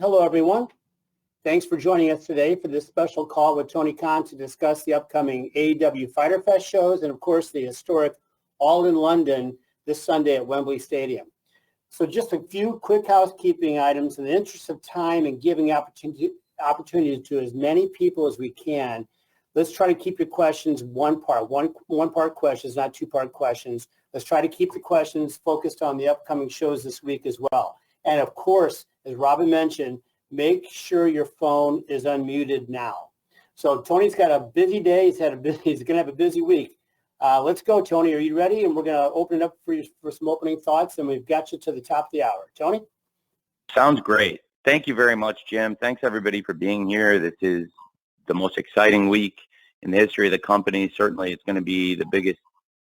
Hello, everyone. Thanks for joining us today for this special call with Tony Khan to discuss the upcoming AEW Fighter Fest shows and, of course, the historic All in London this Sunday at Wembley Stadium. So just a few quick housekeeping items in the interest of time and giving opportunity to as many people as we can. Let's try to keep your questions one part questions, not two-part questions. Let's try to keep the questions focused on the upcoming shows this week as well. And of course, as Robin mentioned, make sure your phone is unmuted now. So Tony's got a busy day. He's going to have a busy week. Let's go, Tony. Are you ready? And we're going to open it up for some opening thoughts, and we've got you to the top of the hour. Tony? Sounds great. Thank you very much, Jim. Thanks, everybody, for being here. This is the most exciting week in the history of the company. Certainly, it's going to be the biggest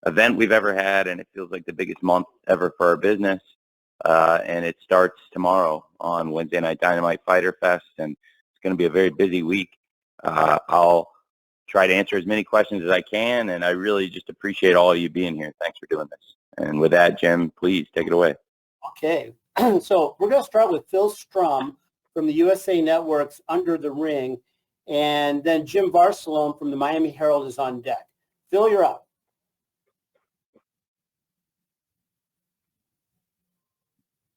event we've ever had, and it feels like the biggest month ever for our business. And it starts tomorrow on Wednesday Night Dynamite Fighter Fest, and it's going to be a very busy week. I'll try to answer as many questions as I can, and I really just appreciate all of you being here. Thanks for doing this. And with that, Jim, please take it away. Okay. So we're going to start with Phil Strum from the USA Network's Under the Ring, and then Jim Barcelone from the Miami Herald is on deck. Phil, you're up.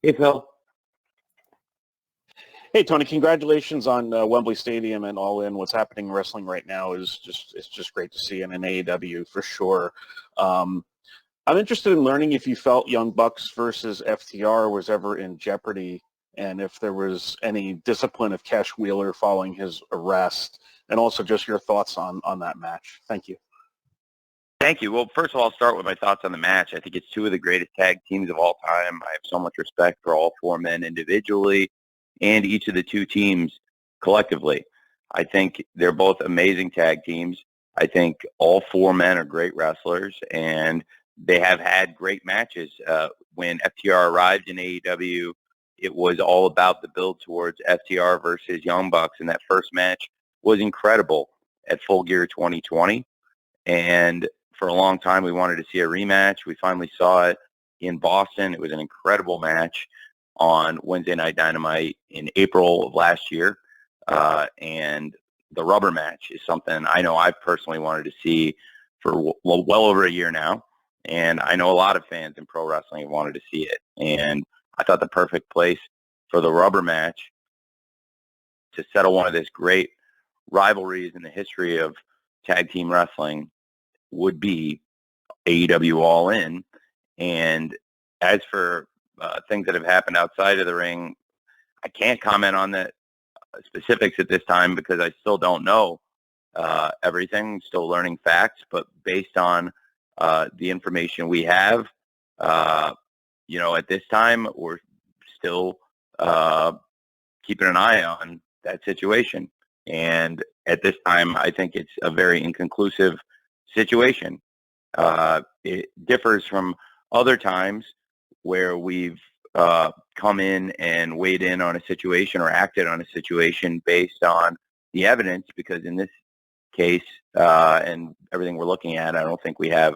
Hey, Phil. Hey, Tony, congratulations on Wembley Stadium and All In. What's happening in wrestling right now is just great to see, and in AEW for sure. I'm interested in learning if you felt Young Bucks versus FTR was ever in jeopardy, and if there was any discipline of Cash Wheeler following his arrest, and also just your thoughts on that match. Thank you. Thank you. Well, first of all, I'll start with my thoughts on the match. I think it's two of the greatest tag teams of all time. I have so much respect for all four men individually and each of the two teams collectively. I think they're both amazing tag teams. I think all four men are great wrestlers, and they have had great matches. When FTR arrived in AEW, it was all about the build towards FTR versus Young Bucks, and that first match was incredible at Full Gear 2020. And for a long time, we wanted to see a rematch. We finally saw it in Boston. It was an incredible match on Wednesday Night Dynamite in April of last year. And the rubber match is something I know I've personally wanted to see for well over a year now. And I know a lot of fans in pro wrestling have wanted to see it. And I thought the perfect place for the rubber match to settle one of this great rivalries in the history of tag team wrestling would be AEW All In. And as for things that have happened outside of the ring, I can't comment on the specifics at this time because I still don't know everything, still learning facts. But based on the information we have, at this time, we're still keeping an eye on that situation. And at this time, I think it's a very inconclusive situation. It differs from other times where we've come in and weighed in on a situation or acted on a situation based on the evidence, because in this case and everything we're looking at, I don't think we have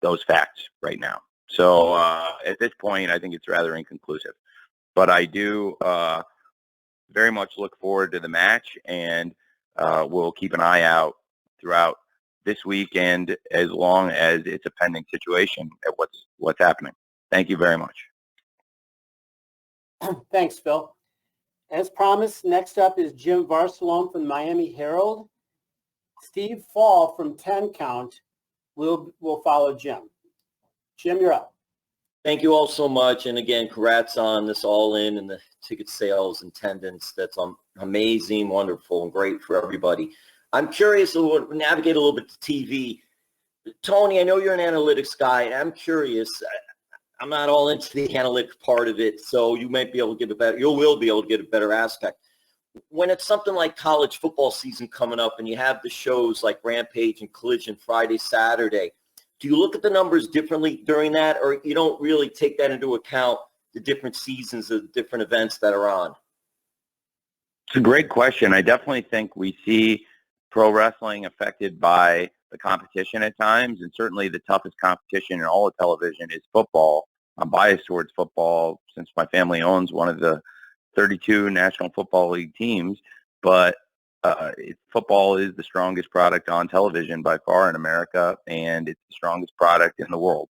those facts right now. So at this point, I think it's rather inconclusive. But I do very much look forward to the match, and we'll keep an eye out throughout this weekend as long as it's a pending situation at what's happening. Thank you very much. Thanks, Phil. As promised, next up is Jim Barcelone from the Miami Herald. Steve Fall from 10 Count will follow Jim. Jim, you're up. Thank you all so much. And again, congrats on this All In and the ticket sales and attendance. That's amazing, wonderful, and great for everybody. I'm curious to navigate a little bit to TV. Tony, I know you're an analytics guy, and I'm curious. I'm not all into the analytics part of it, so you might be able to give you will be able to get a better aspect. When it's something like college football season coming up and you have the shows like Rampage and Collision Friday, Saturday, do you look at the numbers differently during that, or you don't really take that into account, the different seasons of the different events that are on? It's a great question. I definitely think we see pro wrestling affected by the competition at times, and certainly the toughest competition in all of television is football. I'm biased towards football since my family owns one of the 32 National Football League teams, but football is the strongest product on television by far in America, and it's the strongest product in the world.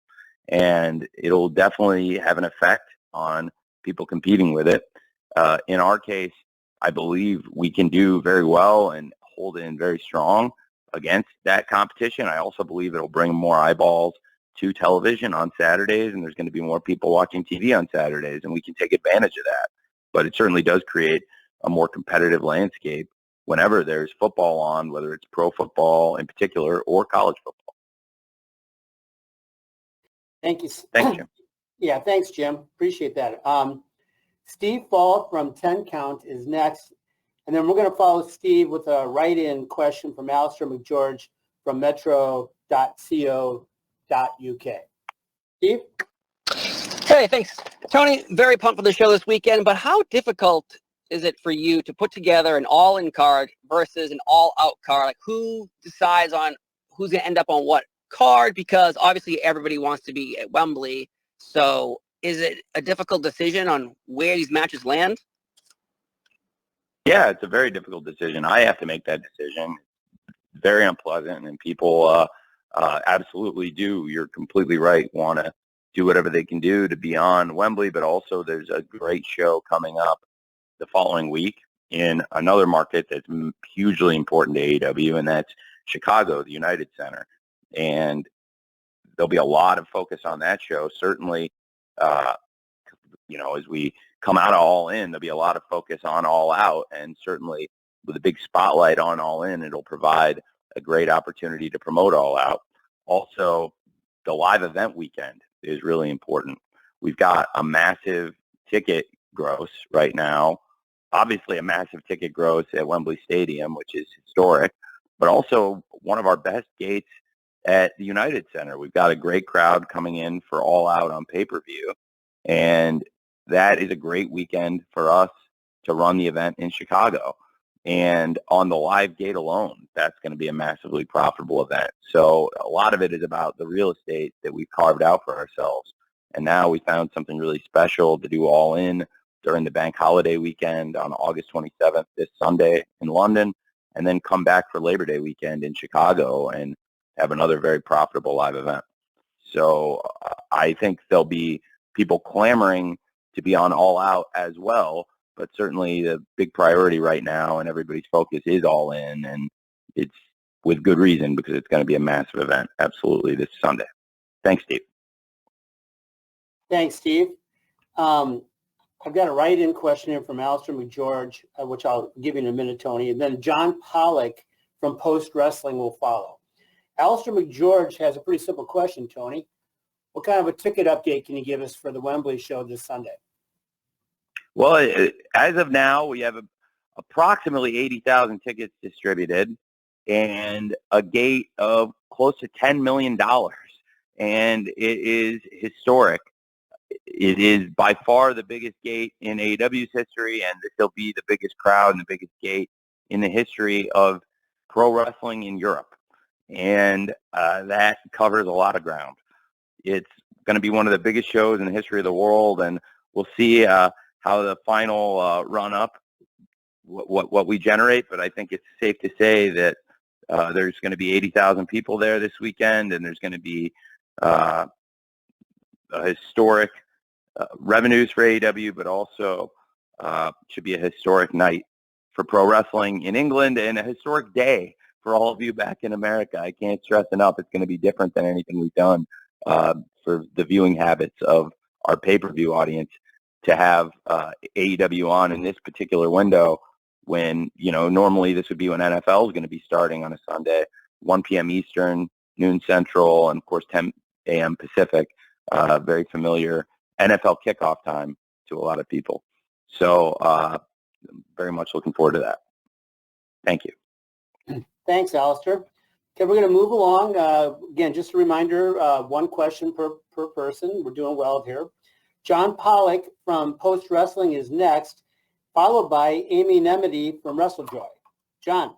And it'll definitely have an effect on people competing with it. In our case, I believe we can do very well and hold in very strong against that competition. I also believe it'll bring more eyeballs to television on Saturdays, and there's going to be more people watching TV on Saturdays, and we can take advantage of that. But it certainly does create a more competitive landscape whenever there's football on, whether it's pro football in particular or college football. Thank you. Thanks, Jim. Yeah, thanks, Jim. Appreciate that. Steve Fall from 10 Count is next. And then we're going to follow Steve with a write-in question from Alistair McGeorge from metro.co.uk. Steve? Hey, thanks. Tony, very pumped for the show this weekend, but how difficult is it for you to put together an all-in card versus an all-out card? Like, who decides on who's going to end up on what card? Because obviously everybody wants to be at Wembley. So is it a difficult decision on where these matches land? Yeah, it's a very difficult decision. I have to make that decision. Very unpleasant, and people absolutely do. You're completely right. Want to do whatever they can do to be on Wembley, but also there's a great show coming up the following week in another market that's hugely important to AEW, and that's Chicago, the United Center. And there'll be a lot of focus on that show. Certainly, as we come out of All In, there'll be a lot of focus on All Out, and certainly with a big spotlight on All In, it'll provide a great opportunity to promote All Out. Also, the live event weekend is really important. We've got a massive ticket gross right now, obviously a massive ticket gross at Wembley Stadium, which is historic, but also one of our best gates at the United Center. We've got a great crowd coming in for All Out on pay-per-view, and that is a great weekend for us to run the event in Chicago. And on the live gate alone, that's going to be a massively profitable event. So a lot of it is about the real estate that we've carved out for ourselves. And now we found something really special to do All In during the bank holiday weekend on August 27th, this Sunday in London, and then come back for Labor Day weekend in Chicago and have another very profitable live event. So I think there'll be people clamoring to be on All Out as well, but certainly the big priority right now and everybody's focus is All In, and it's with good reason because it's going to be a massive event, absolutely, this Sunday. Thanks, Steve. Thanks, Steve. I've got a write-in question here from Alistair McGeorge, which I'll give you in a minute, Tony, and then John Pollock from Post Wrestling will follow. Alistair McGeorge has a pretty simple question, Tony. What kind of a ticket update can you give us for the Wembley show this Sunday? Well, as of now, we have approximately 80,000 tickets distributed and a gate of close to $10 million. And it is historic. It is by far the biggest gate in AEW's history, and this will be the biggest crowd and the biggest gate in the history of pro wrestling in Europe. And that covers a lot of ground. It's going to be one of the biggest shows in the history of the world, and we'll see how the final run-up, what we generate. But I think it's safe to say that there's going to be 80,000 people there this weekend, and there's going to be a historic revenues for AEW, but also should be a historic night for pro wrestling in England and a historic day for all of you back in America. I can't stress enough, it's going to be different than anything we've done for the viewing habits of our pay-per-view audience to have AEW on in this particular window when, normally this would be when NFL is going to be starting on a Sunday, 1 p.m. Eastern, noon Central, and of course 10 a.m. Pacific. Very familiar NFL kickoff time to a lot of people. So very much looking forward to that. Thank you. Thanks, Alistair. Okay, we're going to move along. Again, just a reminder, one question per person. We're doing well here. John Pollock from Post Wrestling is next, followed by Amy Nemedy from WrestleJoy. John.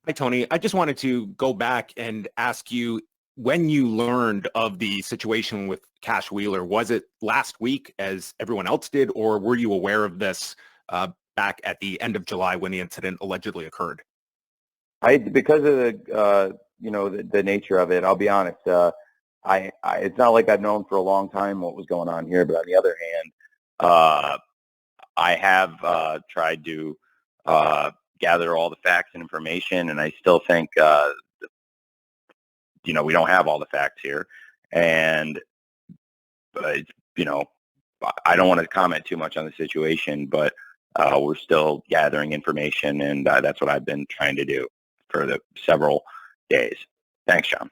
Hi, Tony. I just wanted to go back and ask you, when you learned of the situation with Cash Wheeler, was it last week as everyone else did, or were you aware of this back at the end of July when the incident allegedly occurred? Because of the nature of it, I'll be honest. It's not like I've known for a long time what was going on here, but on the other hand, I have tried to gather all the facts and information, and I still think, we don't have all the facts here, and I don't want to comment too much on the situation, but we're still gathering information, and that's what I've been trying to do for the several days. Thanks, John.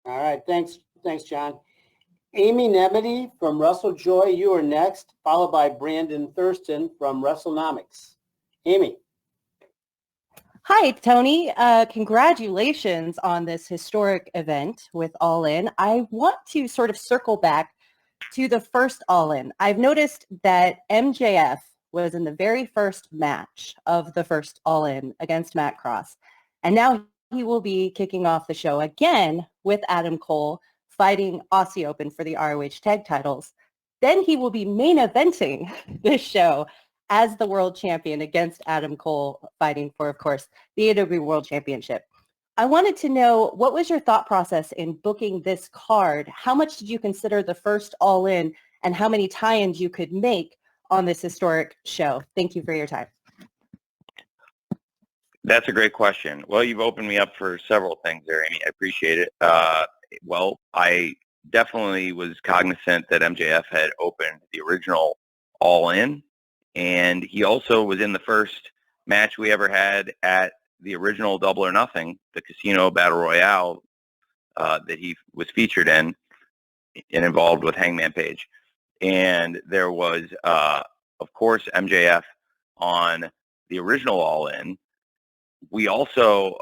All right. Thanks, John. Amy Nemedy from WrestleJoy, you are next, followed by Brandon Thurston from WrestleNomics. Amy. Hi, Tony. Congratulations on this historic event with All In. I want to sort of circle back to the first All In. I've noticed that MJF was in the very first match of the first All In against Matt Cross. And now he will be kicking off the show again with Adam Cole fighting Aussie Open for the ROH tag titles. Then he will be main eventing this show as the world champion against Adam Cole, fighting for, of course, the AEW World Championship. I wanted to know, what was your thought process in booking this card? How much did you consider the first All In, and how many tie-ins you could make on this historic show? Thank you for your time. That's a great question. Well, you've opened me up for several things there, Amy. I appreciate it. Well, I definitely was cognizant that MJF had opened the original All In, and he also was in the first match we ever had at the original Double or Nothing, the Casino Battle Royale that he was featured in and involved with Hangman Page. And there was, of course, MJF on the original All In. We also,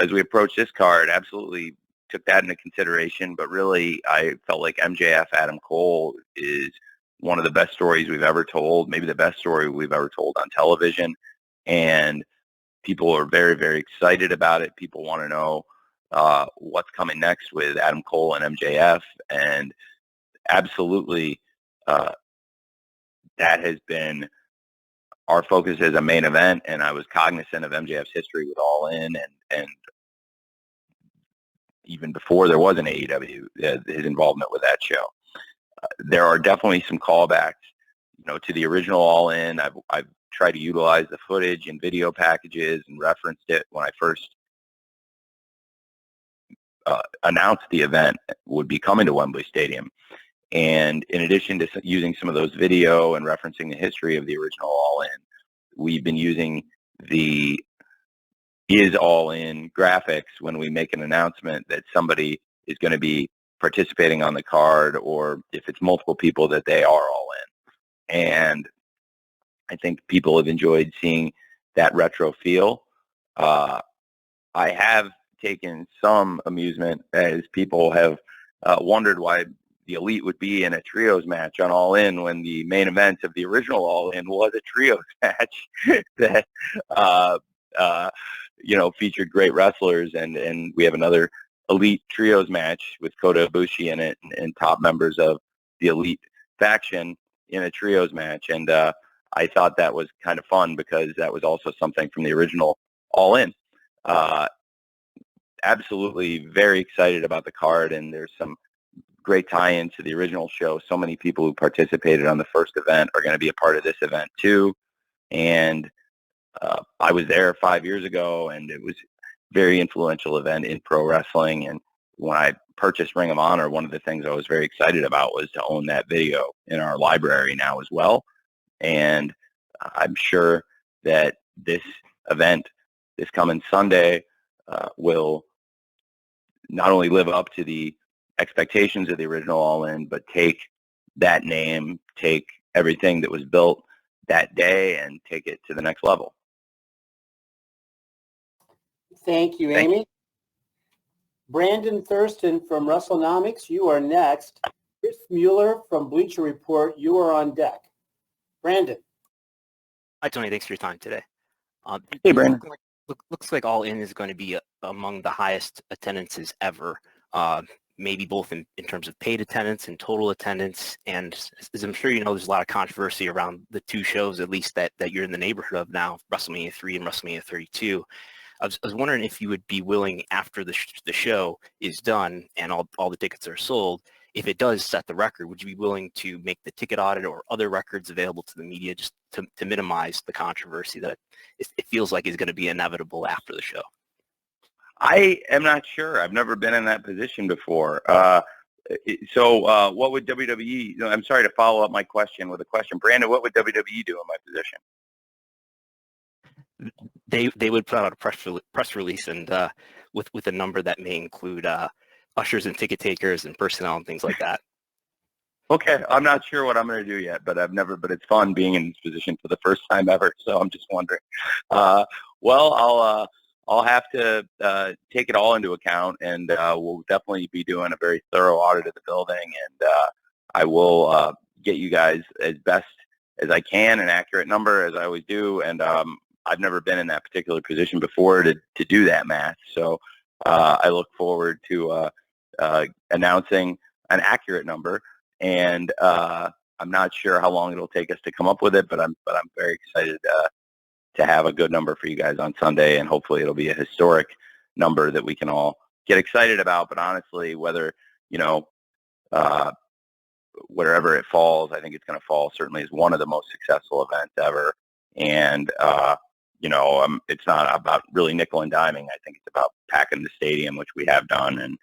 as we approached this card, absolutely took that into consideration. But really, I felt like MJF Adam Cole is one of the best stories we've ever told, maybe the best story we've ever told on television. And people are very, very excited about it. People want to know what's coming next with Adam Cole and MJF. And absolutely, that has been our focus as a main event. And I was cognizant of MJF's history with All In, and even before there was an AEW, his involvement with that show. There are definitely some callbacks, to the original All In. I've tried to utilize the footage and video packages and referenced it when I first announced the event would be coming to Wembley Stadium. And in addition to using some of those video and referencing the history of the original All In, we've been using the Is All In graphics when we make an announcement that somebody is going to be participating on the card, or if it's multiple people, that they are all in. And I think people have enjoyed seeing that retro feel. I have taken some amusement as people have wondered why the Elite would be in a trios match on All In when the main event of the original All In was a trios match that featured great wrestlers, and we have another Elite trios match with Kota Ibushi in it, and top members of the Elite faction in a trios match. And I thought that was kind of fun because that was also something from the original All In. Absolutely very excited about the card, and there's some great tie-in to the original show. So many people who participated on the first event are going to be a part of this event too. And I was there 5 years ago, and it was a very influential event in pro wrestling. And when I purchased Ring of Honor, one of the things I was very excited about was to own that video in our library now as well. And I'm sure that this event, this coming Sunday, will not only live up to the expectations of the original All In, but take that name, take everything that was built that day, and take it to the next level. Thank you, Amy. Brandon Thurston from WrestleNomics, you are next. Chris Mueller from Bleacher Report, you are on deck. Brandon. Hi, Tony. Thanks for your time today. Hey, Brandon. looks like All In is going to be among the highest attendances ever, maybe both in terms of paid attendance and total attendance. And as I'm sure you know, there's a lot of controversy around the two shows, at least that you're in the neighborhood of now, WrestleMania 3 and WrestleMania 32. I was wondering if you would be willing, after the show is done and all the tickets are sold, if it does set the record, would you be willing to make the ticket audit or other records available to the media just to minimize the controversy that it feels like is going to be inevitable after the show? I am not sure. I've never been in that position before. So what would WWE, I'm sorry to follow up my question with a question. Brandon, what would WWE do in my position? They would put out a press release and with a number that may include ushers and ticket takers and personnel and things like that. Okay, I'm not sure what I'm going to do yet, but it's fun being in this position for the first time ever. So I'm just wondering. Well, I'll have to take it all into account, and we'll definitely be doing a very thorough audit of the building, and I will get you guys as best as I can, an accurate number as I always do, and I've never been in that particular position before to do that math, so I look forward to announcing an accurate number, and I'm not sure how long it'll take us to come up with it, but I'm very excited to have a good number for you guys on Sunday, and hopefully it'll be a historic number that we can all get excited about. But honestly, whether, wherever it falls, I think it's going to fall certainly as one of the most successful events ever. And, it's not about really nickel and diming. I think it's about packing the stadium, which we have done. And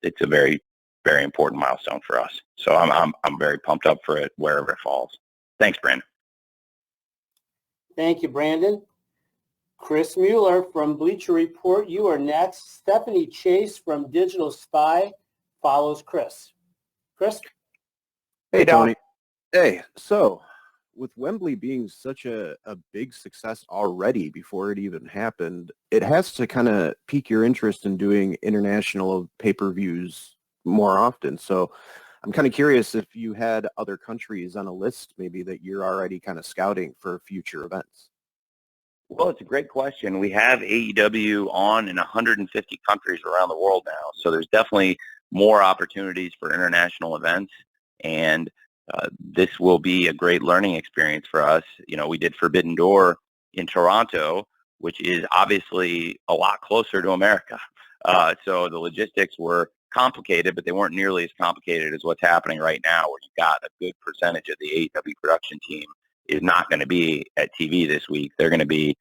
it's a very, very important milestone for us. So I'm very pumped up for it wherever it falls. Thanks, Brandon. Thank you, Brandon. Chris Mueller from Bleacher Report, you are next. Stephanie Chase from Digital Spy follows Chris. Chris? Hey, Tony. Hey, so with Wembley being such a big success already before it even happened, it has to kind of pique your interest in doing international pay-per-views more often. So I'm kind of curious if you had other countries on a list maybe that you're already kind of scouting for future events. Well, it's a great question. We have AEW on in 150 countries around the world now, so there's definitely more opportunities for international events, and this will be a great learning experience for us. We did Forbidden Door in Toronto, which is obviously a lot closer to America. So the logistics were complicated, but they weren't nearly as complicated as what's happening right now, where you've got a good percentage of the AEW production team is not going to be at TV this week. They're going to be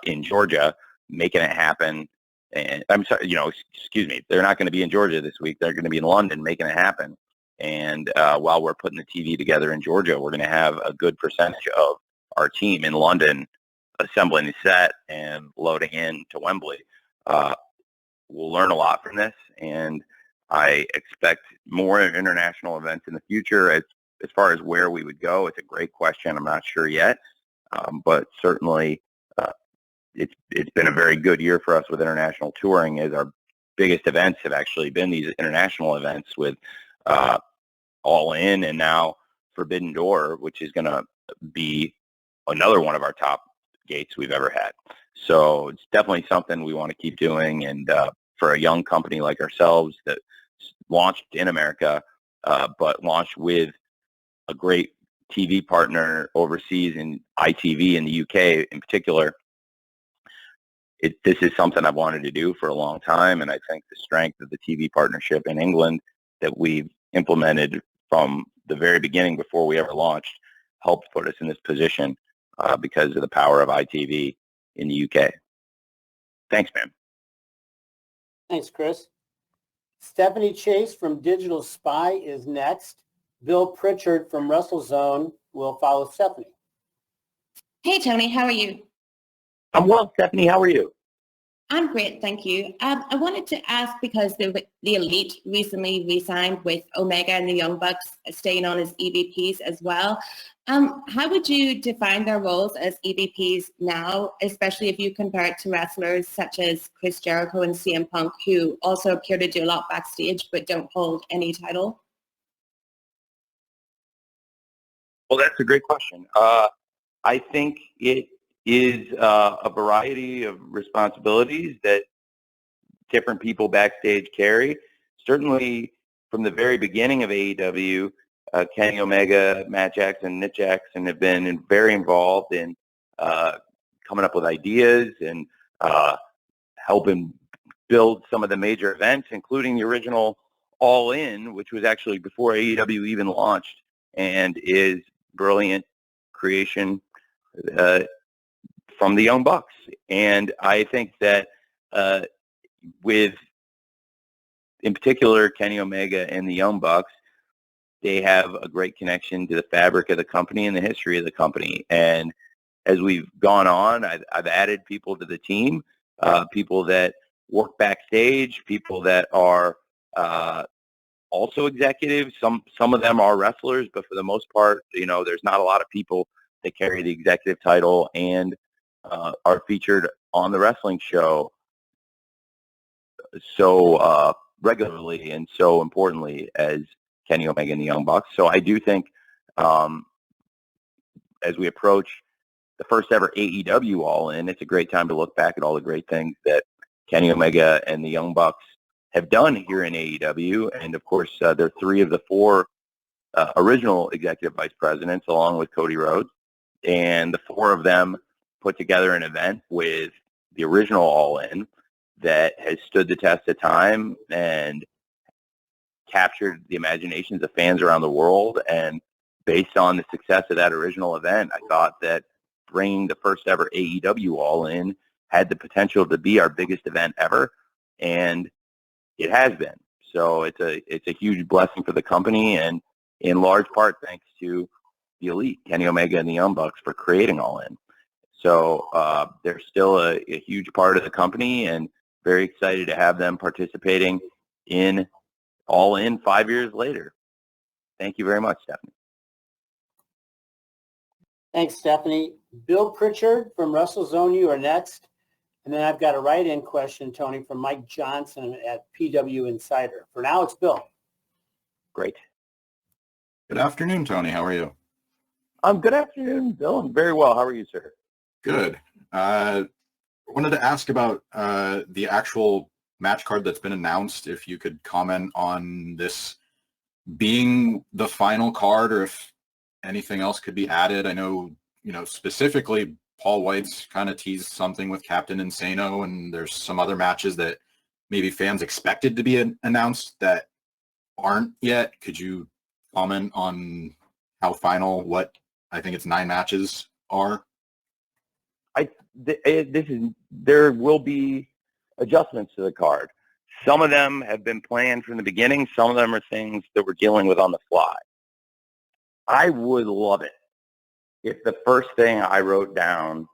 in Georgia making it happen. And I'm sorry, excuse me, they're not going to be in Georgia this week. They're going to be in London making it happen. And while we're putting the TV together in Georgia, we're going to have a good percentage of our team in London assembling the set and loading in to Wembley. We'll learn a lot from this, and I expect more international events in the future. As far as where we would go, it's a great question. I'm not sure yet, but certainly it's been a very good year for us with international touring, as our biggest events have actually been these international events with All In and now Forbidden Door, which is going to be another one of our top gates we've ever had. So it's definitely something we want to keep doing, and for a young company like ourselves that launched in America, but launched with a great TV partner overseas in ITV in the UK in particular, this is something I've wanted to do for a long time, and I think the strength of the TV partnership in England that we've implemented from the very beginning before we ever launched helped put us in this position because of the power of ITV in the UK. Thanks, man. Thanks, Chris. Stephanie Chase from Digital Spy is next. Bill Pritchard from WrestleZone will follow Stephanie. Hey, Tony, how are you? I'm well, Stephanie. How are you? I'm great, thank you. I wanted to ask, because the Elite recently re-signed with Omega and the Young Bucks staying on as EVPs as well. How would you define their roles as EVPs now, especially if you compare it to wrestlers such as Chris Jericho and CM Punk, who also appear to do a lot backstage but don't hold any title? Well, that's a great question. I think it is a variety of responsibilities that different people backstage carry. Certainly, from the very beginning of AEW, Kenny Omega, Matt Jackson, Nick Jackson have been very involved in coming up with ideas and helping build some of the major events, including the original All In, which was actually before AEW even launched, and is brilliant creation from the Young Bucks. And I think that with, in particular, Kenny Omega and the Young Bucks, they have a great connection to the fabric of the company and the history of the company. And as we've gone on, I've added people to the team, people that work backstage, people that are also executives. Some of them are wrestlers, but for the most part, there's not a lot of people that carry the executive title and are featured on the wrestling show so regularly and so importantly as Kenny Omega and the Young Bucks. So I do think as we approach the first ever AEW All In, it's a great time to look back at all the great things that Kenny Omega and the Young Bucks have done here in AEW. And of course, they're three of the four original executive vice presidents, along with Cody Rhodes. And the four of them put together an event with the original All In that has stood the test of time and captured the imaginations of fans around the world. And based on the success of that original event, I thought that bringing the first ever AEW All In had the potential to be our biggest event ever, and it has been. So it's a huge blessing for the company, and in large part thanks to the Elite, Kenny Omega and the Young Bucks, for creating All In. So they're still a huge part of the company, and very excited to have them participating in All In 5 years later. Thank you very much, Stephanie. Thanks, Stephanie. Bill Pritchard from WrestleZone, you are next. And then I've got a write-in question, Tony, from Mike Johnson at PW Insider. For now, it's Bill. Great. Good afternoon, Tony. How are you? Good afternoon, Bill. I'm very well. How are you, sir? Good. I wanted to ask about the actual match card that's been announced, if you could comment on this being the final card or if anything else could be added. I know, specifically Paul White's kind of teased something with Captain Insano, and there's some other matches that maybe fans expected to be announced that aren't yet. Could you comment on how final, what I think it's 9 matches are? There will be adjustments to the card. Some of them have been planned from the beginning. Some of them are things that we're dealing with on the fly. I would love it if the first thing I wrote down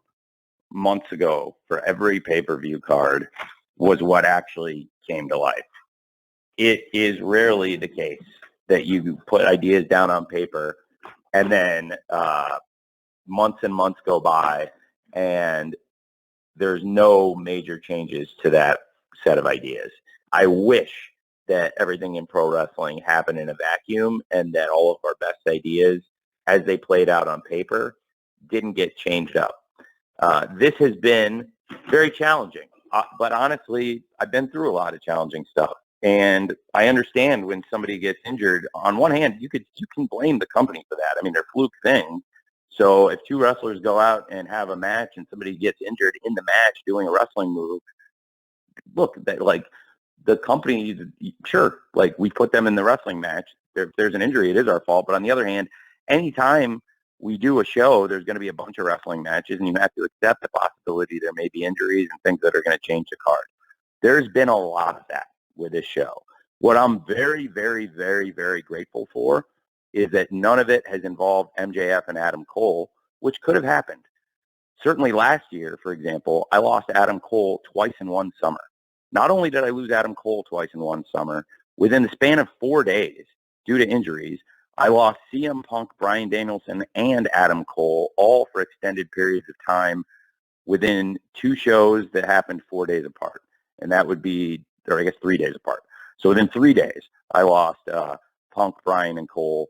months ago for every pay-per-view card was what actually came to life. It is rarely the case that you put ideas down on paper and then months and months go by and there's no major changes to that set of ideas. I wish that everything in pro wrestling happened in a vacuum and that all of our best ideas, as they played out on paper, didn't get changed up. This has been very challenging, but honestly, I've been through a lot of challenging stuff, and I understand when somebody gets injured. On one hand, you can blame the company for that. I mean, they're fluke things. So if 2 wrestlers go out and have a match and somebody gets injured in the match doing a wrestling move, look, the company, sure, we put them in the wrestling match. If there's an injury, it is our fault. But on the other hand, anytime we do a show, there's going to be a bunch of wrestling matches, and you have to accept the possibility there may be injuries and things that are going to change the card. There's been a lot of that with this show. What I'm very, very, very, very grateful for is that none of it has involved MJF and Adam Cole, which could have happened. Certainly last year, for example, I lost Adam Cole twice in one summer. Not only did I lose Adam Cole twice in one summer, within the span of 4 days, due to injuries, I lost CM Punk, Bryan Danielson, and Adam Cole, all for extended periods of time within 2 shows that happened 4 days apart. And that would be, or I guess 3 days apart. So within 3 days, I lost Punk, Bryan, and Cole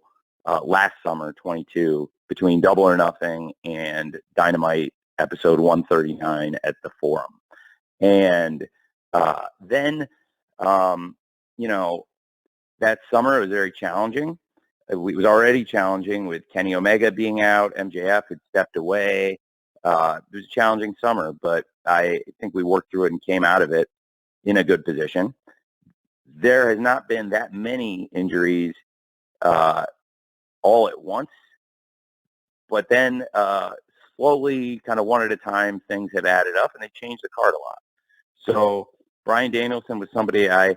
last summer, 22, between Double or Nothing and Dynamite episode 139 at the Forum. And then, that summer it was very challenging. It was already challenging with Kenny Omega being out. MJF had stepped away. It was a challenging summer, but I think we worked through it and came out of it in a good position. There has not been that many injuries all at once, but then slowly, kind of one at a time, things have added up, and they changed the card a lot. So Bryan Danielson was somebody I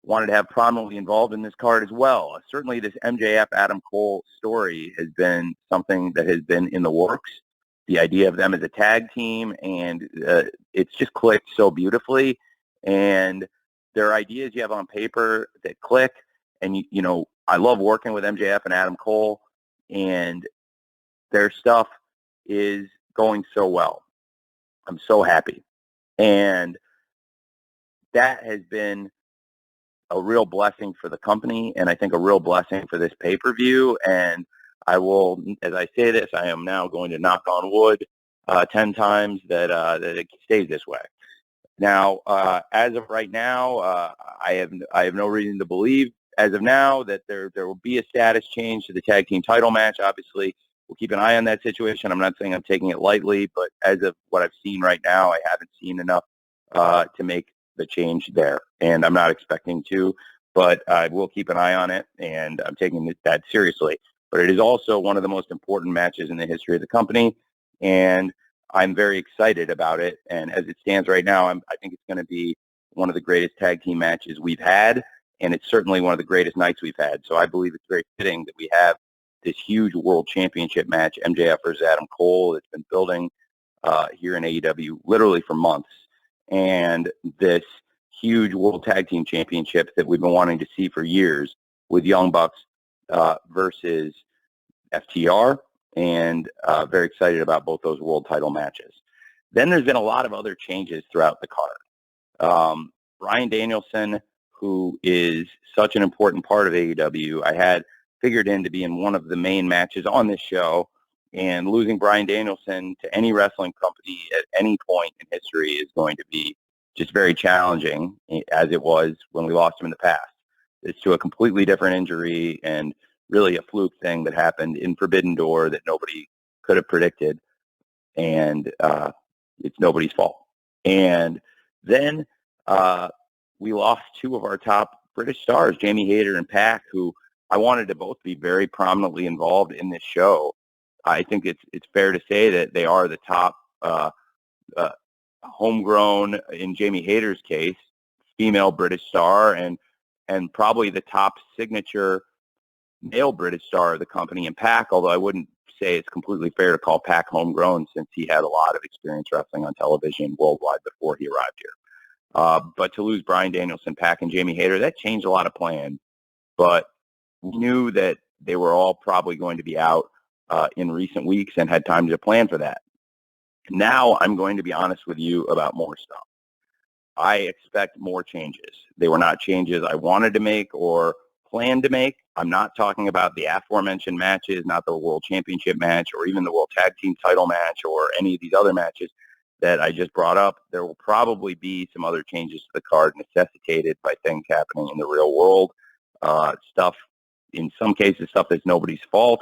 wanted to have prominently involved in this card as well. Certainly this MJF Adam Cole story has been something that has been in the works. The idea of them as a tag team, and it's just clicked so beautifully. And there are ideas you have on paper that click. And, I love working with MJF and Adam Cole, and their stuff is going so well. I'm so happy. And that has been a real blessing for the company, and I think a real blessing for this pay-per-view. And I will, as I say this, I am now going to knock on wood 10 times that it stays this way. Now, as of right now, I have no reason to believe, as of now, that there will be a status change to the tag team title match. Obviously, we'll keep an eye on that situation. I'm not saying I'm taking it lightly, but as of what I've seen right now, I haven't seen enough to make the change there, and I'm not expecting to, but I will keep an eye on it, and I'm taking that seriously. But it is also one of the most important matches in the history of the company, and I'm very excited about it. And as it stands right now, I think it's going to be one of the greatest tag team matches we've had, and it's certainly one of the greatest nights we've had. So I believe it's very fitting that we have this huge world championship match, MJF versus Adam Cole, that's been building here in AEW literally for months. And this huge World Tag Team Championship that we've been wanting to see for years with Young Bucks versus FTR, and very excited about both those world title matches. Then there's been a lot of other changes throughout the card. Bryan Danielson, who is such an important part of AEW, I had figured in to be in one of the main matches on this show. And losing Bryan Danielson to any wrestling company at any point in history is going to be just very challenging, as it was when we lost him in the past. It's to a completely different injury and really a fluke thing that happened in Forbidden Door that nobody could have predicted. And it's nobody's fault. And then we lost two of our top British stars, Jamie Hayter and Pac, who I wanted to both be very prominently involved in this show. I think it's fair to say that they are the top homegrown, in Jamie Hayter's case, female British star, and probably the top signature male British star of the company in Pac, although I wouldn't say it's completely fair to call Pac homegrown, since he had a lot of experience wrestling on television worldwide before he arrived here. But to lose Bryan Danielson, Pac, and Jamie Hayter, that changed a lot of plans. But we knew that they were all probably going to be out in recent weeks and had time to plan for that. Now I'm going to be honest with you about more stuff. I expect more changes. They were not changes I wanted to make or planned to make. I'm not talking about the aforementioned matches, not the World Championship match or even the World Tag Team title match or any of these other matches that I just brought up. There will probably be some other changes to the card necessitated by things happening in the real world. Stuff, in some cases, stuff that's nobody's fault.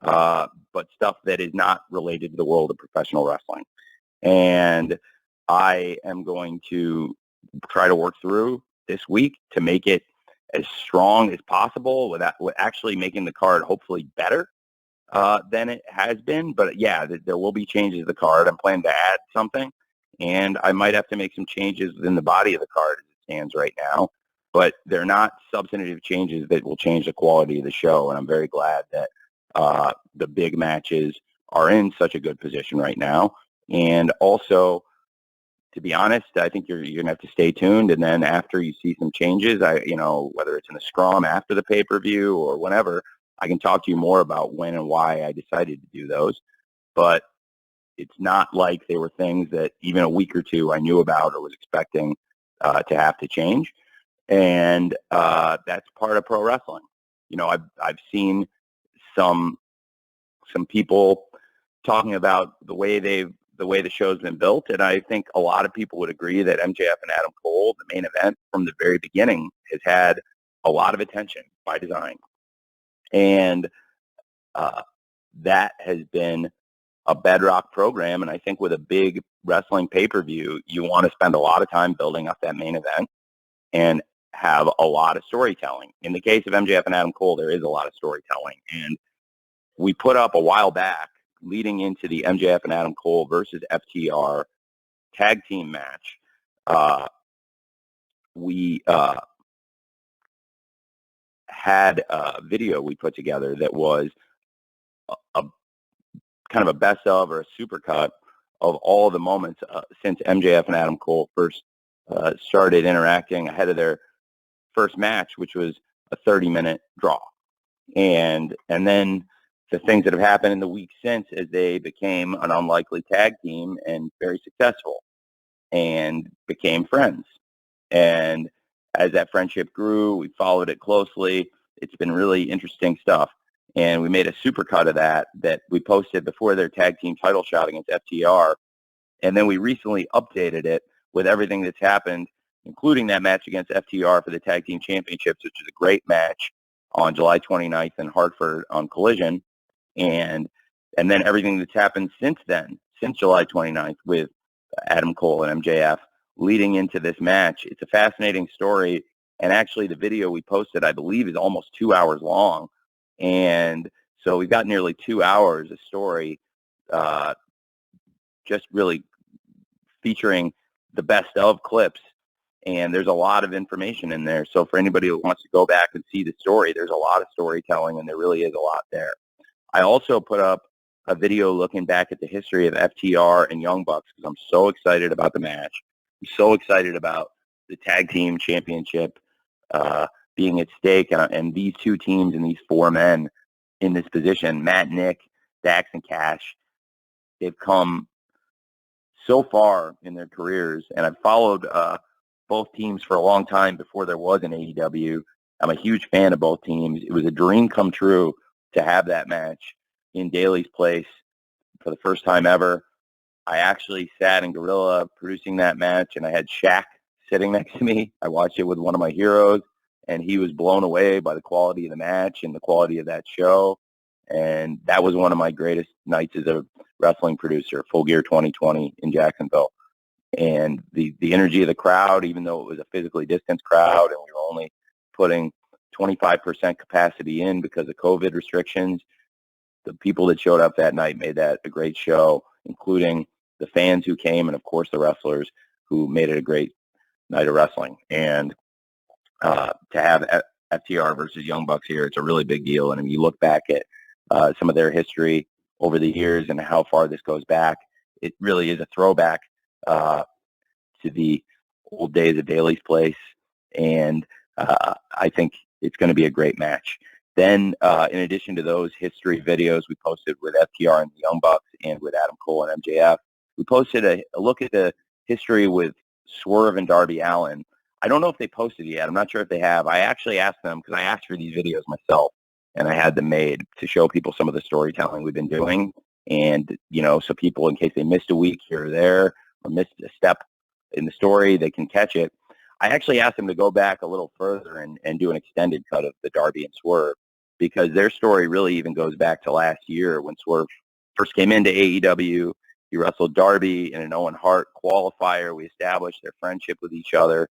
But stuff that is not related to the world of professional wrestling. And I am going to try to work through this week to make it as strong as possible with actually making the card hopefully better than it has been. But yeah, there will be changes to the card. I'm planning to add something, and I might have to make some changes within the body of the card as it stands right now. But they're not substantive changes that will change the quality of the show, and I'm very glad that the big matches are in such a good position right now. And also, to be honest, I think you're going to have to stay tuned. And then after you see some changes, whether it's in the scrum after the pay-per-view or whenever, I can talk to you more about when and why I decided to do those. But it's not like they were things that even a week or two I knew about or was expecting to have to change. And that's part of pro wrestling. I've seen some people talking about the way the the way the show's been built, and I think a lot of people would agree that MJF and Adam Cole, the main event from the very beginning, has had a lot of attention by design. And that has been a bedrock program, and I think with a big wrestling pay-per-view, you want to spend a lot of time building up that main event and have a lot of storytelling. In the case of MJF and Adam Cole, there is a lot of storytelling, and we put up a while back, leading into the MJF and Adam Cole versus FTR tag team match. We had a video we put together that was a kind of a best of or a supercut of all the moments since MJF and Adam Cole first started interacting ahead of their first match, which was a 30-minute draw. And then the things that have happened in the week since as they became an unlikely tag team and very successful and became friends. And as that friendship grew, we followed it closely. It's been really interesting stuff. And we made a supercut of that we posted before their tag team title shot against FTR. And then we recently updated it with everything that's happened, including that match against FTR for the tag team championships, which is a great match on July 29th in Hartford on Collision. And then everything that's happened since then, since July 29th with Adam Cole and MJF leading into this match. It's a fascinating story. And actually the video we posted, I believe, is almost 2 hours long. And so we've got nearly 2 hours of story, just really featuring the best of clips. And there's a lot of information in there. So for anybody who wants to go back and see the story, there's a lot of storytelling, and there really is a lot there. I also put up a video looking back at the history of FTR and Young Bucks because I'm so excited about the match. I'm so excited about the tag team championship being at stake, and these two teams and these four men in this position, Matt, Nick, Dax, and Cash, they've come so far in their careers, and I've followed both teams for a long time before there was an AEW. I'm a huge fan of both teams. It was a dream come true to have that match in Daly's place for the first time ever. I actually sat in Gorilla producing that match, and I had Shaq sitting next to me. I watched it with one of my heroes, and he was blown away by the quality of the match and the quality of that show. And that was one of my greatest nights as a wrestling producer, Full Gear 2020 in Jacksonville. And the energy of the crowd, even though it was a physically distanced crowd and we were only putting 25% capacity in because of COVID restrictions, the people that showed up that night made that a great show, including the fans who came and, of course, the wrestlers who made it a great night of wrestling. And to have FTR versus Young Bucks here, it's a really big deal. And if you look back at some of their history over the years and how far this goes back, it really is a throwback to the old days of Daly's Place. And I think it's going to be a great match. Then, in addition to those history videos we posted with FTR and the Young Bucks and with Adam Cole and MJF, we posted a look at the history with Swerve and Darby Allin. I don't know if they posted it yet. I'm not sure if they have. I actually asked them because I asked for these videos myself, and I had them made to show people some of the storytelling we've been doing. And, so people, in case they missed a week here or there or missed a step in the story, they can catch it. I actually asked them to go back a little further and do an extended cut of the Darby and Swerve, because their story really even goes back to last year when Swerve first came into AEW. He wrestled Darby in an Owen Hart qualifier. We established their friendship with each other.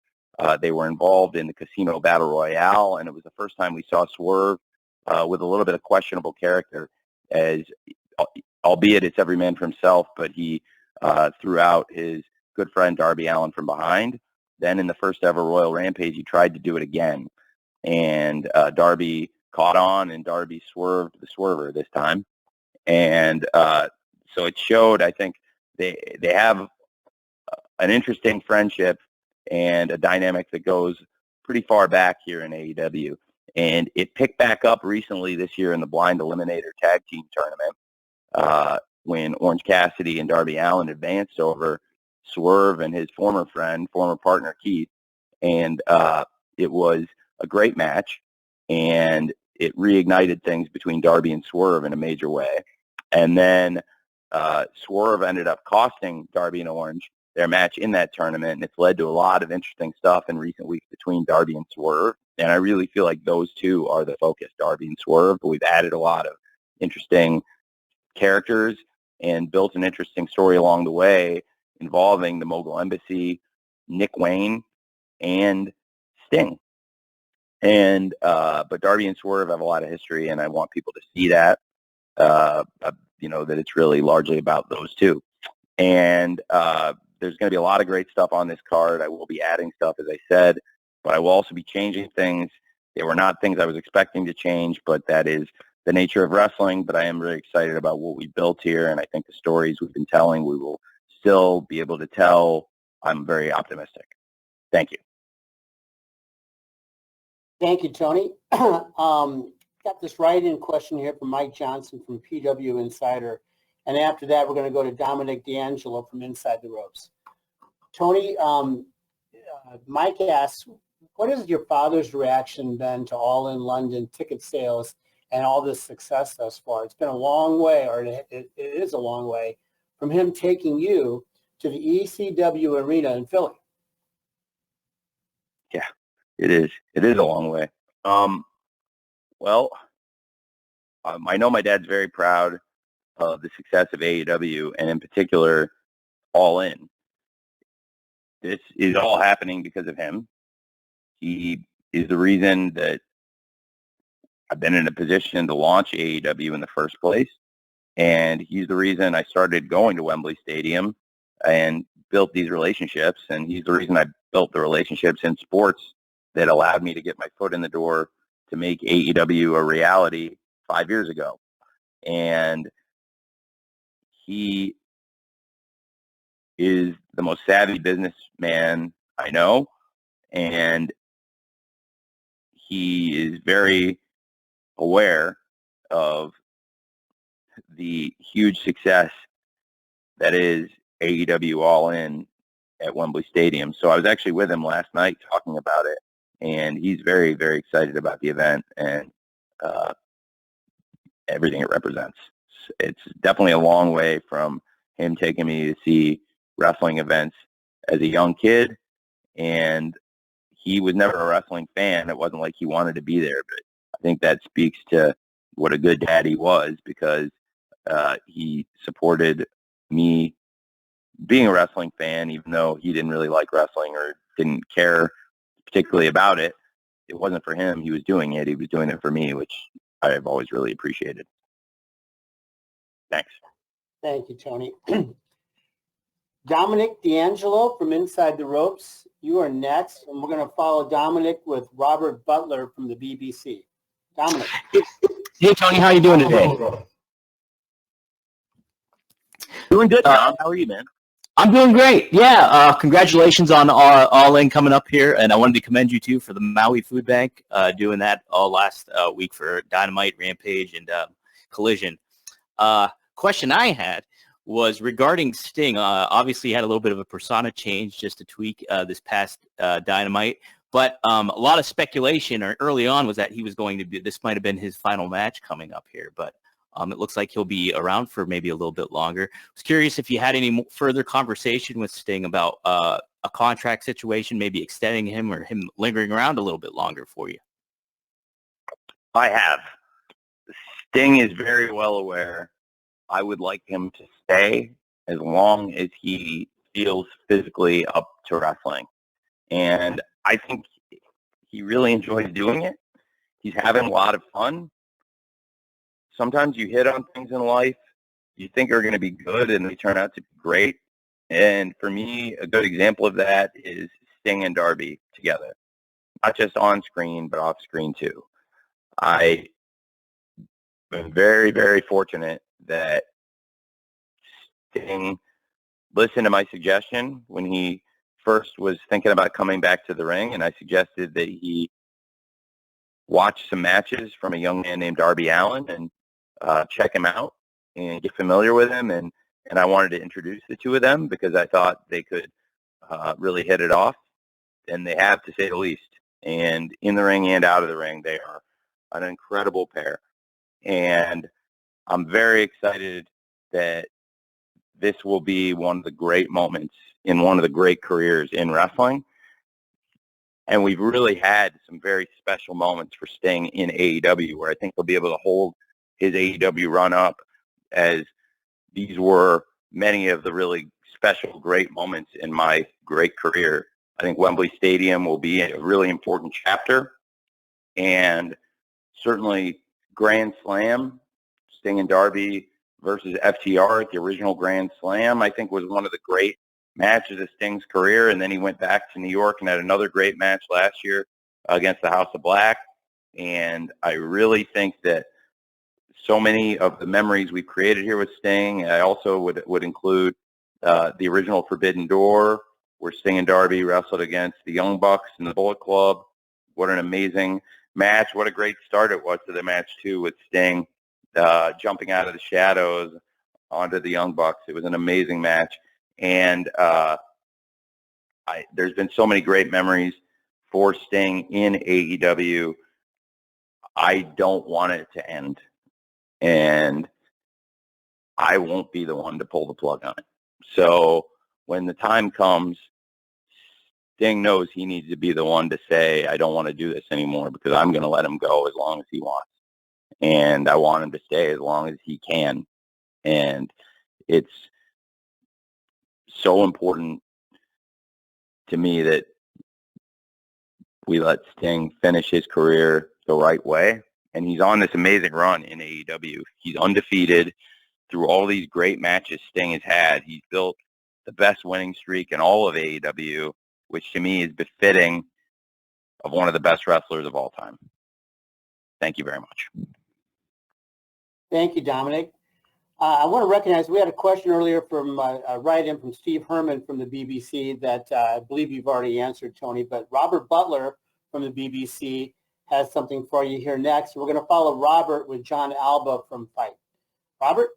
They were involved in the Casino Battle Royale, and it was the first time we saw Swerve with a little bit of questionable character, as albeit it's every man for himself, but he threw out his good friend Darby Allin from behind. Then in the first ever Royal Rampage, he tried to do it again, and Darby caught on, and Darby swerved the swerver this time. And so it showed, I think, they have an interesting friendship and a dynamic that goes pretty far back here in AEW. And it picked back up recently this year in the Blind Eliminator Tag Team Tournament when Orange Cassidy and Darby Allin advanced over Swerve and his former partner Keith. And it was a great match, and it reignited things between Darby and Swerve in a major way. And then Swerve ended up costing Darby and Orange their match in that tournament, and it's led to a lot of interesting stuff in recent weeks between Darby and Swerve. And I really feel like those two are the focus, Darby and Swerve. But we've added a lot of interesting characters and built an interesting story along the way involving the Mogul Embassy, Nick Wayne, and Sting. And but Darby and Swerve have a lot of history, and I want people to see that. That it's really largely about those two. And there's going to be a lot of great stuff on this card. I will be adding stuff, as I said, but I will also be changing things. They were not things I was expecting to change, but that is the nature of wrestling. But I am really excited about what we built here, and I think the stories we've been telling, we will still be able to tell. I'm very optimistic. Thank you. Thank you, Tony. Got this write-in question here from Mike Johnson from PW Insider. And after that, we're going to go to Dominic D'Angelo from Inside the Ropes. Tony, Mike asks, what has your father's reaction been to All in London ticket sales and all this success thus far? It's been a long way, or it is a long way, from him taking you to the ECW arena in Philly. Yeah, it is. It is a long way. I know my dad's very proud of the success of AEW, and in particular, All In. This is all happening because of him. He is the reason that I've been in a position to launch AEW in the first place, and he's the reason I started going to Wembley Stadium and built these relationships, and he's the reason I built the relationships in sports that allowed me to get my foot in the door to make AEW a reality 5 years ago. And he is the most savvy businessman I know, and he is very aware of the huge success that is AEW All In at Wembley Stadium. So I was actually with him last night talking about it, and he's very, very excited about the event and everything it represents. It's definitely a long way from him taking me to see wrestling events as a young kid, and he was never a wrestling fan. It wasn't like he wanted to be there, but I think that speaks to what a good dad he was, because he supported me being a wrestling fan, even though he didn't really like wrestling or didn't care particularly about it. It wasn't for him. He was doing it. He was doing it for me, which I've always really appreciated. Thanks. Thank you, Tony. Dominic D'Angelo from Inside the Ropes, you are next, and we're going to follow Dominic with Robert Butler from the BBC. Dominic. Hey, Tony, how are you doing today? Doing good, Tom. How are you, man? I'm doing great. Yeah, congratulations on All In coming up here, and I wanted to commend you, too, for the Maui Food Bank, doing that all last week for Dynamite, Rampage, and Collision. Question I had was regarding Sting. Obviously, he had a little bit of a persona change just to tweak this past Dynamite, but a lot of speculation early on was that he was going to be, this might have been his final match coming up here, but it looks like he'll be around for maybe a little bit longer. I was curious if you had any further conversation with Sting about a contract situation, maybe extending him or him lingering around a little bit longer for you. I have. Sting is very well aware I would like him to stay as long as he feels physically up to wrestling. And I think he really enjoys doing it. He's having a lot of fun. Sometimes you hit on things in life you think are going to be good and they turn out to be great. And for me, a good example of that is Sting and Darby together. Not just on screen, but off screen too. I've been very, very fortunate that Sting listened to my suggestion when he first was thinking about coming back to the ring, and I suggested that he watch some matches from a young man named Darby Allin and check him out and get familiar with him. And I wanted to introduce the two of them because I thought they could really hit it off, and they have, to say the least. And in the ring and out of the ring, they are an incredible pair. And I'm very excited that this will be one of the great moments in one of the great careers in wrestling. And we've really had some very special moments for Sting in AEW, where I think he'll be able to hold his AEW run up, as these were many of the really special, great moments in my great career. I think Wembley Stadium will be a really important chapter, and certainly Grand Slam, Sting and Darby versus FTR at the original Grand Slam, I think was one of the great matches of Sting's career. And then he went back to New York and had another great match last year against the House of Black. And I really think that so many of the memories we've created here with Sting, I also would include the original Forbidden Door, where Sting and Darby wrestled against the Young Bucks and the Bullet Club. What an amazing match. What a great start it was to the match, too, with Sting jumping out of the shadows onto the Young Bucks. It was an amazing match. And there's been so many great memories for Sting in AEW. I don't want it to end. And I won't be the one to pull the plug on it. So when the time comes, Sting knows he needs to be the one to say, I don't want to do this anymore, because I'm going to let him go as long as he wants. And I want him to stay as long as he can. And it's so important to me that we let Sting finish his career the right way. And he's on this amazing run in AEW. He's undefeated through all these great matches Sting has had. He's built the best winning streak in all of AEW, which to me is befitting of one of the best wrestlers of all time. Thank you very much. Thank you, Dominic. I want to recognize we had a question earlier from a write-in from Steve Herman from the BBC that I believe you've already answered, Tony, but Robert Butler from the BBC has something for you here next. We're going to follow Robert with John Alba from Fight. Robert?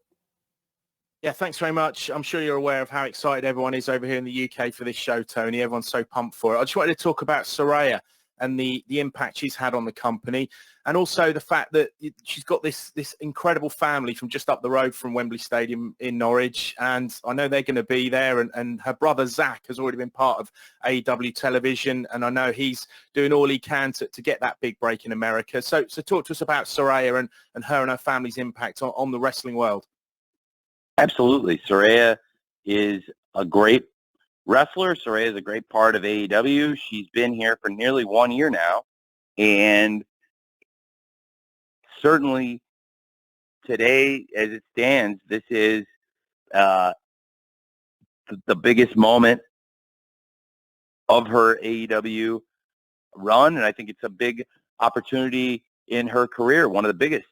Yeah, thanks very much. I'm sure you're aware of how excited everyone is over here in the UK for this show, Tony. Everyone's so pumped for it. I just wanted to talk about Saraya and the impact she's had on the company, and also the fact that she's got this incredible family from just up the road from Wembley Stadium in Norwich, and I know they're going to be there, and her brother Zach has already been part of AEW television, and I know he's doing all he can to get that big break in America. So talk to us about Saraya and her family's impact on the wrestling world. Absolutely. Saraya is a great wrestler. Saraya is a great part of AEW. She's been here for nearly 1 year now. And certainly today, as it stands, this is the biggest moment of her AEW run. And I think it's a big opportunity in her career, one of the biggest.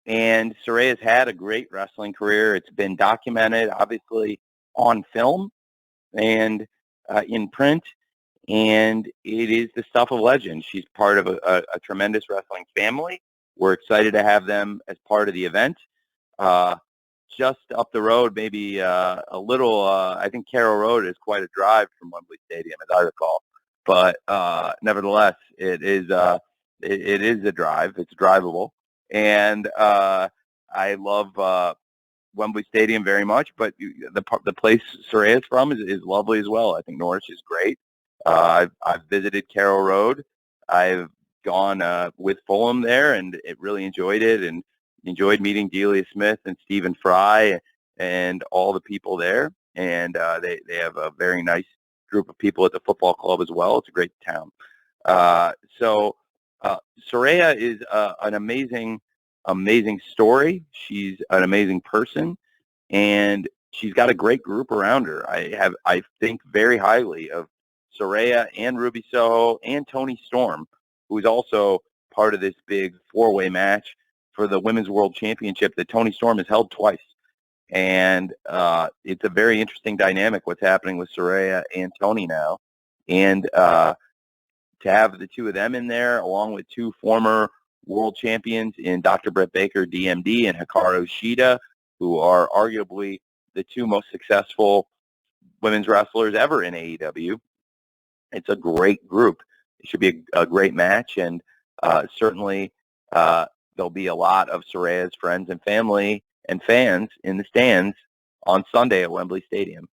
And Saraya's had a great wrestling career. It's been documented, obviously, on film and in print, and it is the stuff of legend. She's part of a tremendous wrestling family. We're excited to have them as part of the event. Just up the road, maybe a little, I think Carroll Road is quite a drive from Wembley Stadium, as I recall. But nevertheless, it is a drive. It's drivable. And I love Wembley Stadium very much, but the place Saraya is from is lovely as well. I think Norwich is great. I've visited Carroll Road. I've gone with Fulham there, and it really enjoyed it, and enjoyed meeting Delia Smith and Stephen Fry and all the people there. And they have a very nice group of people at the football club as well. It's a great town. Saraya is an amazing story. She's an amazing person, and she's got a great group around her. I think very highly of Saraya and Ruby Soho and Toni Storm, who's also part of this big four-way match for the Women's World Championship that Toni Storm has held twice. And it's a very interesting dynamic what's happening with Saraya and Toni now. And to have the two of them in there, along with two former world champions in Dr. Britt Baker, DMD, and Hikaru Shida, who are arguably the two most successful women's wrestlers ever in AEW. It's a great group. It should be a great match, and certainly there'll be a lot of Saraya's friends and family and fans in the stands on Sunday at Wembley Stadium.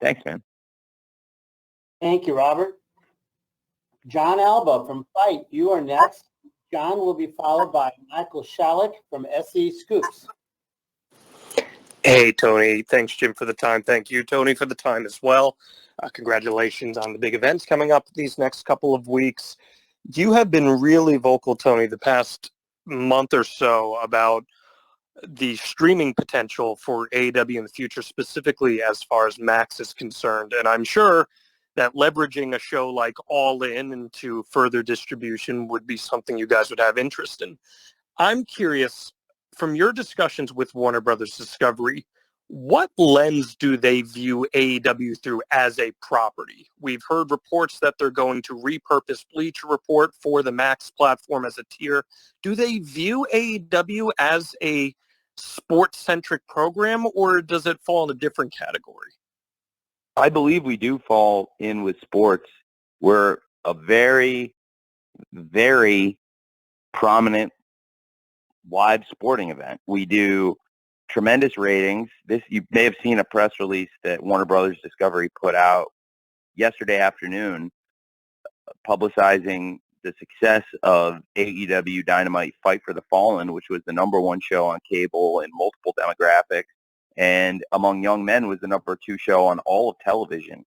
Thanks, man. Thank you, Robert. John Alba from Fight, you are next. John will be followed by Michael Shalik from SE Scoops. Hey, Tony. Thanks, Jim, for the time. Thank you, Tony, for the time as well. Congratulations on the big events coming up these next couple of weeks. You have been really vocal, Tony, the past month or so about the streaming potential for AEW in the future, specifically as far as Max is concerned. And I'm sure that leveraging a show like All In into further distribution would be something you guys would have interest in. I'm curious, from your discussions with Warner Brothers Discovery, what lens do they view AEW through as a property? We've heard reports that they're going to repurpose Bleacher Report for the Max platform as a tier. Do they view AEW as a sports-centric program, or does it fall in a different category? I believe we do fall in with sports. We're a very, very prominent live sporting event. We do tremendous ratings. You may have seen a press release that Warner Brothers Discovery put out yesterday afternoon publicizing the success of AEW Dynamite Fight for the Fallen, which was the #1 show on cable in multiple demographics, and among young men was the #2 show on all of television,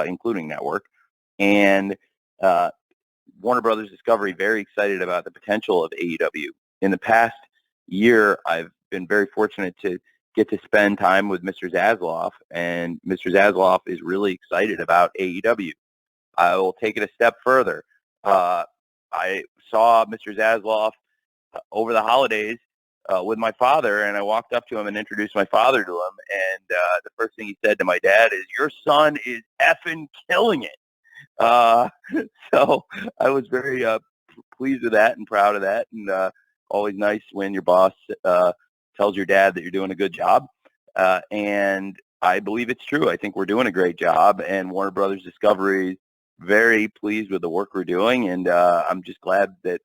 including network. And Warner Brothers Discovery very excited about the potential of AEW. In the past year, I've been very fortunate to get to spend time with Mr. Zasloff, and Mr. Zasloff is really excited about AEW. I will take it a step further. I saw Mr. Zasloff over the holidays with my father, and I walked up to him and introduced my father to him, and the first thing he said to my dad is, "Your son is effing killing it." So I was very pleased with that and proud of that, and always nice when your boss tells your dad that you're doing a good job. And I believe it's true. I think we're doing a great job, and Warner Brothers Discovery is very pleased with the work we're doing, and I'm just glad that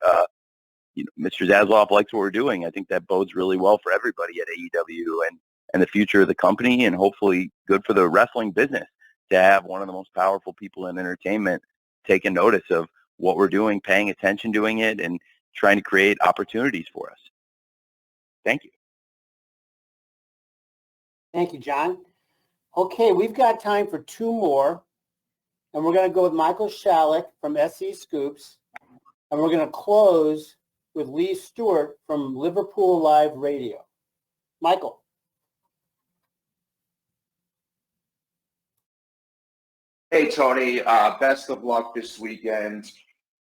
Mr. Zasloff likes what we're doing. I think that bodes really well for everybody at AEW and the future of the company, and hopefully good for the wrestling business to have one of the most powerful people in entertainment taking notice of what we're doing, paying attention doing it, and trying to create opportunities for us. Thank you. Thank you, John. Okay, we've got time for two more, and we're going to go with Michael Shalik from SE Scoops, and we're going to close with Lee Stewart from Liverpool Live Radio. Michael. Hey, Tony. Best of luck this weekend.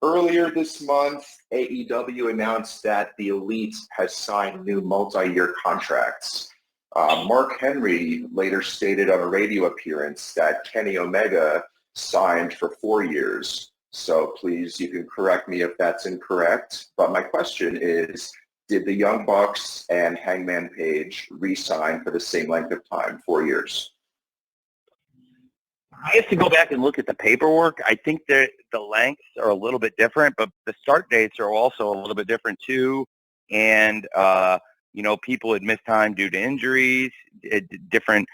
Earlier this month, AEW announced that the Elite has signed new multi-year contracts. Mark Henry later stated on a radio appearance that Kenny Omega signed for 4 years. So please, you can correct me if that's incorrect. But my question is, did the Young Bucks and Hangman Page re-sign for the same length of time, 4 years? I have to go back and look at the paperwork. I think that the lengths are a little bit different, but the start dates are also a little bit different too. And, people had missed time due to injuries at different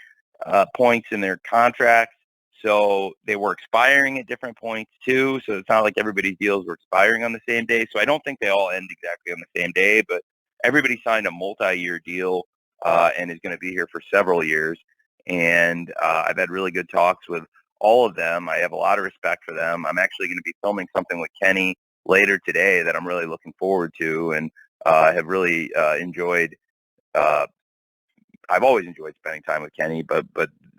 points in their contracts. So they were expiring at different points too. So it's not like everybody's deals were expiring on the same day. So I don't think they all end exactly on the same day, but everybody signed a multi-year deal and is going to be here for several years. And I've had really good talks with all of them. I have a lot of respect for them. I'm actually going to be filming something with Kenny later today that I'm really looking forward to, and have really enjoyed. I've always enjoyed spending time with Kenny, but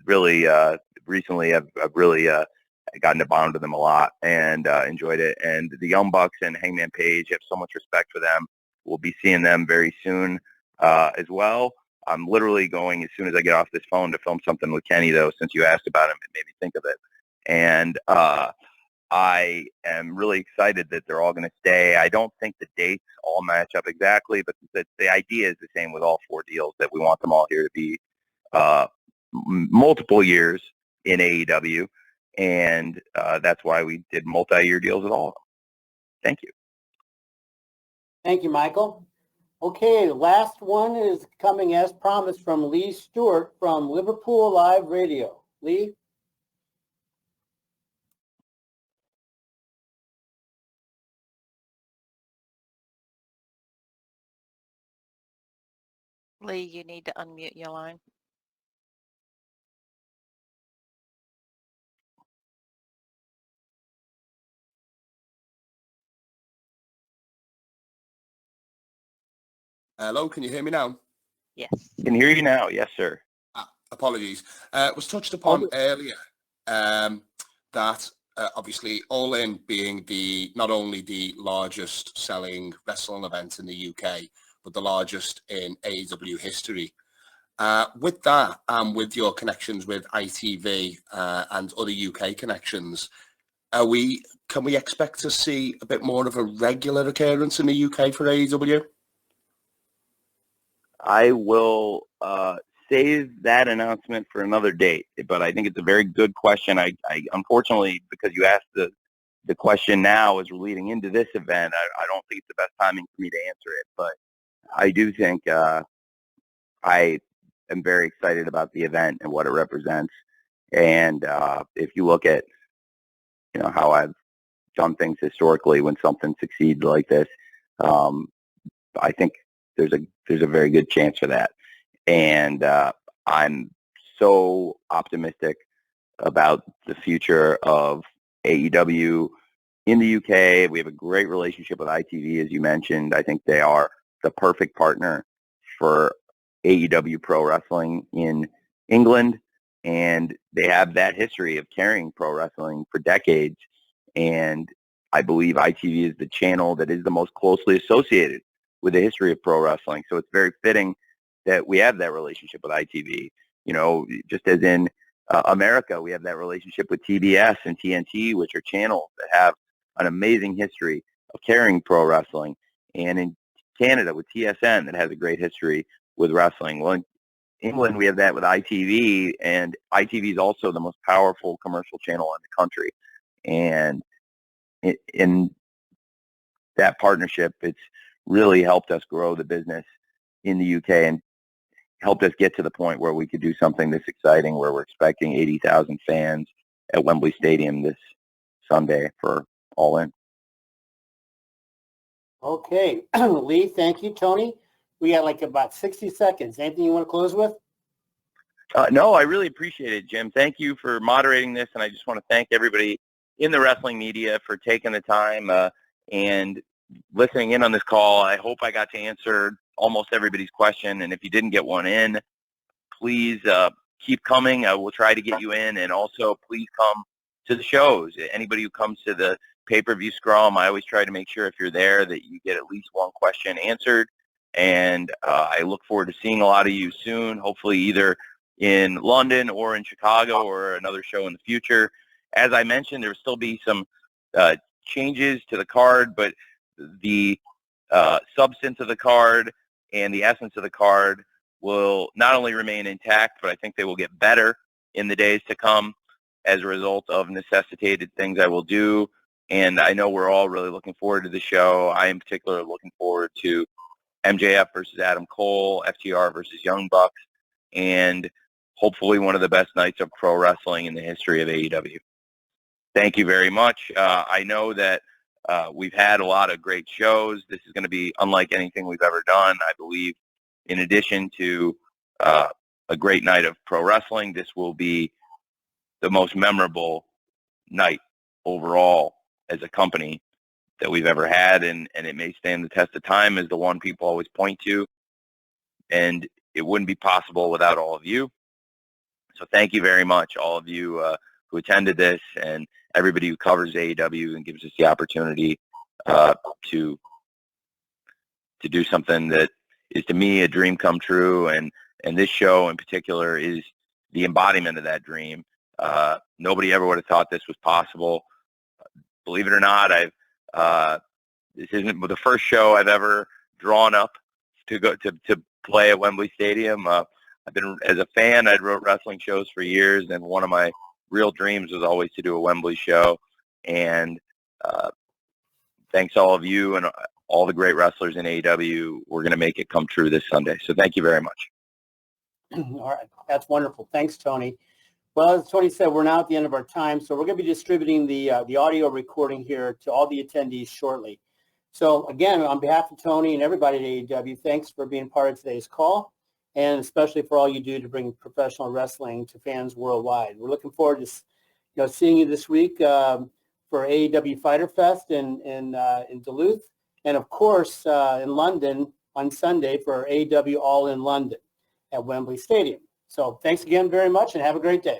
really recently I've really gotten to bond with them a lot and enjoyed it. And the Young Bucks and Hangman Page, have so much respect for them. We'll be seeing them very soon as well. I'm literally going as soon as I get off this phone to film something with Kenny, though, since you asked about him, it made me think of it. And I am really excited that they're all going to stay. I don't think the dates all match up exactly, but the idea is the same with all 4 deals, that we want them all here to be multiple years in AEW, and that's why we did multi-year deals with all of them. Thank you. Thank you, Michael. Okay, last one is coming as promised from Lee Stewart from Liverpool Live Radio. Lee? Lee, you need to unmute your line. Hello, can you hear me now? Yes. Can hear you now. Yes, sir. Apologies. It was touched upon earlier that obviously All In being not only the largest selling wrestling event in the UK, but the largest in AEW history. With that, and with your connections with ITV and other UK connections, can we expect to see a bit more of a regular occurrence in the UK for AEW? I will save that announcement for another date, but I think it's a very good question. I unfortunately, because you asked the question now as we're leading into this event, I don't think it's the best timing for me to answer it, but I do think I am very excited about the event and what it represents. And if you look at, how I've done things historically when something succeeds like this, I think there's a very good chance for that. And I'm so optimistic about the future of AEW in the UK. We have a great relationship with ITV, as you mentioned. I think they are the perfect partner for AEW Pro Wrestling in England, and they have that history of carrying pro wrestling for decades. And I believe ITV is the channel that is the most closely associated with the history of pro wrestling. So it's very fitting that we have that relationship with ITV. Just as in America, we have that relationship with TBS and TNT, which are channels that have an amazing history of carrying pro wrestling. And in Canada with TSN, that has a great history with wrestling. Well, in England, we have that with ITV, and ITV is also the most powerful commercial channel in the country. And in that partnership, it's really helped us grow the business in the UK and helped us get to the point where we could do something this exciting, where we're expecting 80,000 fans at Wembley Stadium this Sunday for All In. Okay, Lee, thank you. Tony, we got like about 60 seconds. Anything you want to close with? No, I really appreciate it, Jim. Thank you for moderating this, and I just want to thank everybody in the wrestling media for taking the time and listening in on this call. I hope I got to answer almost everybody's question, and if you didn't get one in, please keep coming. I will try to get you in, and also please come to the shows. Anybody who comes to the pay-per-view scrum, I always try to make sure if you're there that you get at least one question answered, and I look forward to seeing a lot of you soon, hopefully either in London or in Chicago or another show in the future. As I mentioned, there will still be some changes to the card, but the substance of the card and the essence of the card will not only remain intact, but I think they will get better in the days to come as a result of necessitated things I will do. And I know we're all really looking forward to the show. I in particular are looking forward to MJF versus Adam Cole, FTR versus Young Bucks, and hopefully one of the best nights of pro wrestling in the history of AEW. Thank you very much. I know that we've had a lot of great shows. This is going to be unlike anything we've ever done. I believe in addition to a great night of pro wrestling, this will be the most memorable night overall as a company that we've ever had, and it may stand the test of time as the one people always point to, and it wouldn't be possible without all of you. So thank you very much, all of you who attended this, and everybody who covers AEW and gives us the opportunity to do something that is, to me, a dream come true, and this show in particular is the embodiment of that dream. Nobody ever would have thought this was possible. Believe it or not, this isn't the first show I've ever drawn up to go to play at Wembley Stadium. I've been, as a fan, I'd wrote wrestling shows for years, and one of my real dreams was always to do a Wembley show. And thanks to all of you and all the great wrestlers in AEW. We're going to make it come true this Sunday. So thank you very much. All right. That's wonderful. Thanks, Tony. Well, as Tony said, we're now at the end of our time, so we're going to be distributing the audio recording here to all the attendees shortly. So again, on behalf of Tony and everybody at AEW, thanks for being part of today's call, and especially for all you do to bring professional wrestling to fans worldwide. We're looking forward to seeing you this week for AEW Fighter Fest in Duluth, and of course in London on Sunday for AEW All in London at Wembley Stadium. So thanks again very much and have a great day.